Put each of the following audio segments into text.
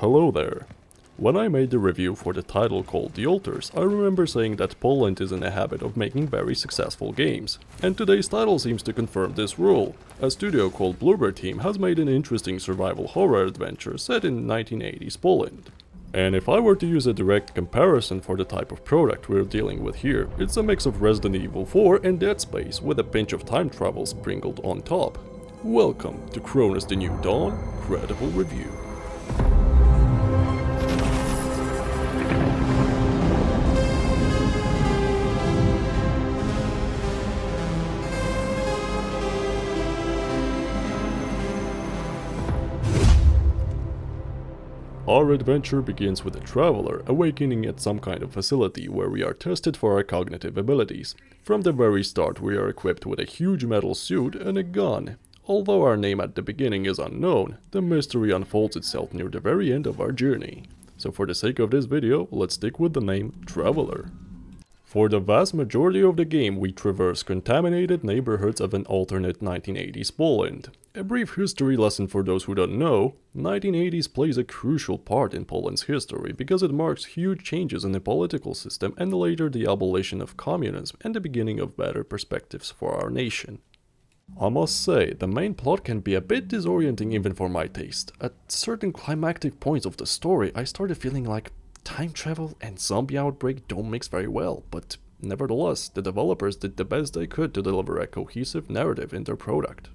Hello there. When I made the review for the title called The Altars, I remember saying that Poland is in the habit of making very successful games. And today's title seems to confirm this rule. A studio called Bloober Team has made an interesting survival horror adventure set in 1980s Poland. And if I were to use a direct comparison for the type of product we're dealing with here, it's a mix of Resident Evil 4 and Dead Space with a pinch of time travel sprinkled on top. Welcome to Cronos the New Dawn Credible Review. Our adventure begins with a traveler awakening at some kind of facility where we are tested for our cognitive abilities. From the very start we are equipped with a huge metal suit and a gun. Although our name at the beginning is unknown, the mystery unfolds itself near the very end of our journey. So for the sake of this video, let's stick with the name Traveler. For the vast majority of the game, we traverse contaminated neighborhoods of an alternate 1980s Poland. A brief history lesson for those who don't know, 1980s plays a crucial part in Poland's history because it marks huge changes in the political system and later the abolition of communism and the beginning of better perspectives for our nation. I must say, the main plot can be a bit disorienting even for my taste. At certain climactic points of the story, I started feeling like time travel and zombie outbreak don't mix very well, but nevertheless, the developers did the best they could to deliver a cohesive narrative in their product.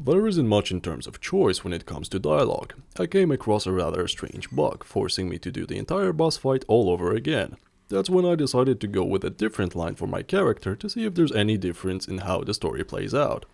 There isn't much in terms of choice when it comes to dialogue. I came across a rather strange bug, forcing me to do the entire boss fight all over again. That's when I decided to go with a different line for my character to see if there's any difference in how the story plays out.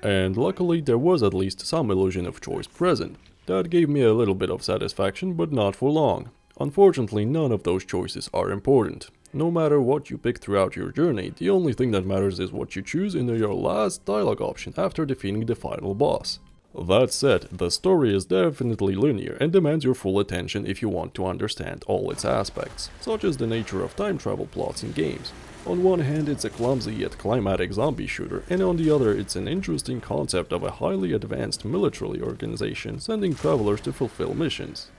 And luckily there was at least some illusion of choice present. That gave me a little bit of satisfaction, but not for long. Unfortunately, none of those choices are important. No matter what you pick throughout your journey, the only thing that matters is what you choose in your last dialogue option after defeating the final boss. That said, the story is definitely linear and demands your full attention if you want to understand all its aspects, such as the nature of time travel plots in games. On one hand, it's a clumsy yet climatic zombie shooter, and on the other, it's an interesting concept of a highly advanced military organization sending travelers to fulfill missions.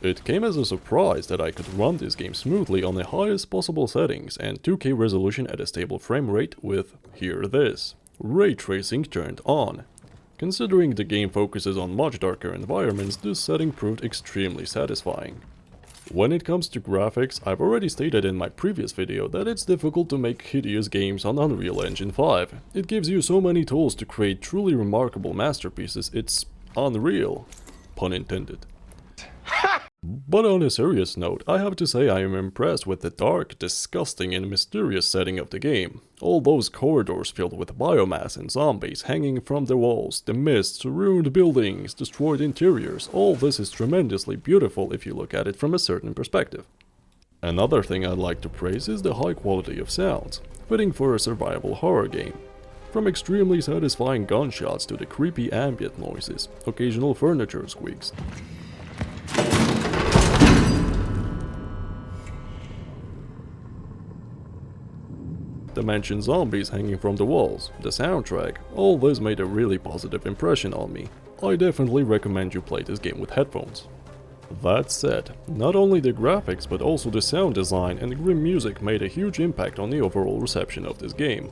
It came as a surprise that I could run this game smoothly on the highest possible settings and 2K resolution at a stable frame rate with, hear this, ray tracing turned on. Considering the game focuses on much darker environments, this setting proved extremely satisfying. When it comes to graphics, I've already stated in my previous video that it's difficult to make hideous games on Unreal Engine 5. It gives you so many tools to create truly remarkable masterpieces, it's unreal. Pun intended. But on a serious note, I have to say I am impressed with the dark, disgusting and mysterious setting of the game. All those corridors filled with biomass and zombies hanging from the walls, the mists, ruined buildings, destroyed interiors, all this is tremendously beautiful if you look at it from a certain perspective. Another thing I'd like to praise is the high quality of sounds, fitting for a survival horror game. From extremely satisfying gunshots to the creepy ambient noises, occasional furniture squeaks. The mentioned zombies hanging from the walls, the soundtrack, all this made a really positive impression on me. I definitely recommend you play this game with headphones. That said, not only the graphics but also the sound design and grim music made a huge impact on the overall reception of this game.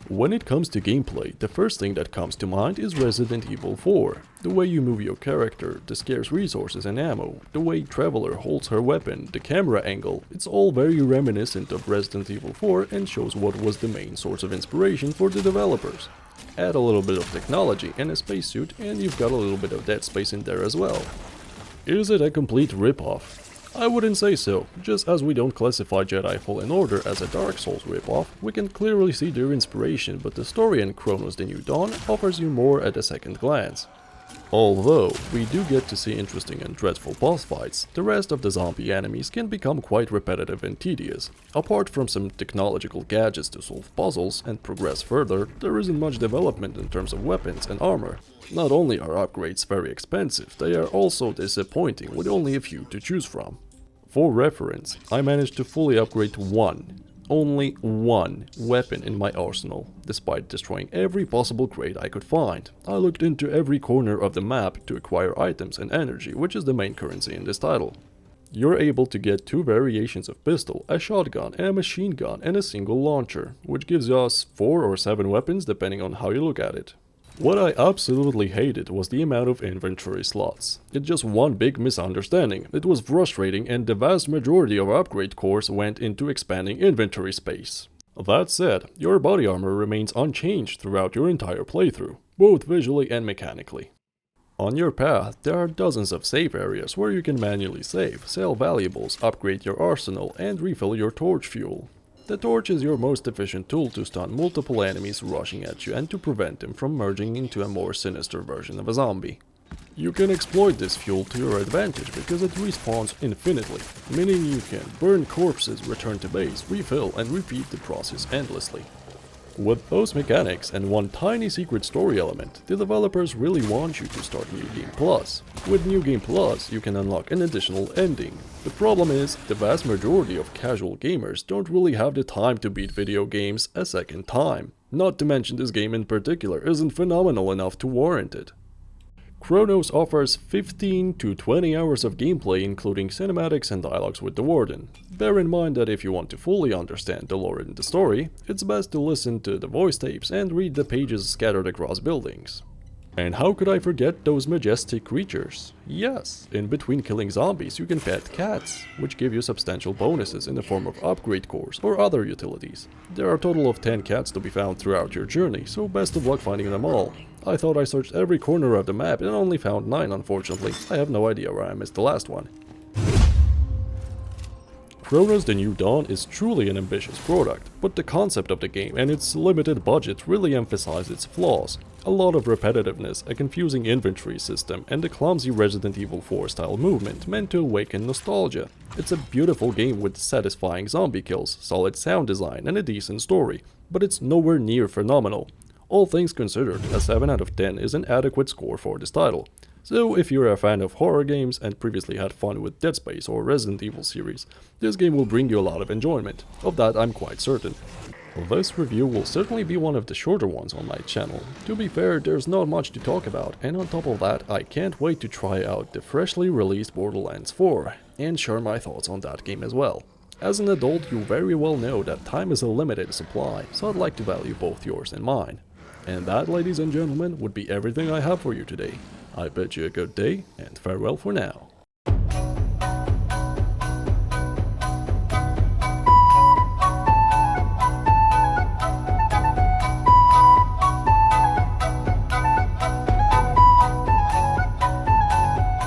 When it comes to gameplay, the first thing that comes to mind is Resident Evil 4. The way you move your character, the scarce resources and ammo, the way Traveler holds her weapon, the camera angle, it's all very reminiscent of Resident Evil 4 and shows what was the main source of inspiration for the developers. Add a little bit of technology and a spacesuit and you've got a little bit of Dead Space in there as well. Is it a complete rip-off? I wouldn't say so. Just as we don't classify Jedi Fallen Order as a Dark Souls ripoff, we can clearly see their inspiration, but the story in Cronos the New Dawn offers you more at a second glance. Although we do get to see interesting and dreadful boss fights, the rest of the zombie enemies can become quite repetitive and tedious. Apart from some technological gadgets to solve puzzles and progress further, there isn't much development in terms of weapons and armor. Not only are upgrades very expensive, they are also disappointing with only a few to choose from. For reference, I managed to fully upgrade to 1. only one weapon in my arsenal, despite destroying every possible crate I could find. I looked into every corner of the map to acquire items and energy, which is the main currency in this title. You're able to get 2 variations of pistol, a shotgun, a machine gun, and a single launcher, which gives us 4 or 7 weapons depending on how you look at it. What I absolutely hated was the amount of inventory slots. It's just one big misunderstanding. It was frustrating, and the vast majority of upgrade cores went into expanding inventory space. That said, your body armor remains unchanged throughout your entire playthrough, both visually and mechanically. On your path, there are dozens of save areas where you can manually save, sell valuables, upgrade your arsenal, and refill your torch fuel. The torch is your most efficient tool to stun multiple enemies rushing at you and to prevent them from merging into a more sinister version of a zombie. You can exploit this fuel to your advantage because it respawns infinitely, meaning you can burn corpses, return to base, refill, and repeat the process endlessly. With those mechanics and one tiny secret story element, the developers really want you to start New Game Plus. With New Game Plus, you can unlock an additional ending. The problem is, the vast majority of casual gamers don't really have the time to beat video games a second time. Not to mention this game in particular isn't phenomenal enough to warrant it. Cronos offers 15 to 20 hours of gameplay, including cinematics and dialogues with the Warden. Bear in mind that if you want to fully understand the lore in the story, it's best to listen to the voice tapes and read the pages scattered across buildings. And how could I forget those majestic creatures? Yes, in between killing zombies you can pet cats, which give you substantial bonuses in the form of upgrade cores or other utilities. There are a total of 10 cats to be found throughout your journey, so best of luck finding them all. I thought I searched every corner of the map and only found 9 unfortunately. I have no idea where I missed the last one. Cronos: The New Dawn is truly an ambitious product, but the concept of the game and its limited budget really emphasize its flaws. A lot of repetitiveness, a confusing inventory system, and a clumsy Resident Evil 4 style movement meant to awaken nostalgia. It's a beautiful game with satisfying zombie kills, solid sound design, and a decent story, but it's nowhere near phenomenal. All things considered, a 7 out of 10 is an adequate score for this title. So if you're a fan of horror games and previously had fun with Dead Space or Resident Evil series, this game will bring you a lot of enjoyment. Of that I'm quite certain. This review will certainly be one of the shorter ones on my channel. To be fair, there's not much to talk about, and on top of that, I can't wait to try out the freshly released Borderlands 4, and share my thoughts on that game as well. As an adult, you very well know that time is a limited supply, so I'd like to value both yours and mine. And that, ladies and gentlemen, would be everything I have for you today. I bid you a good day, and farewell for now.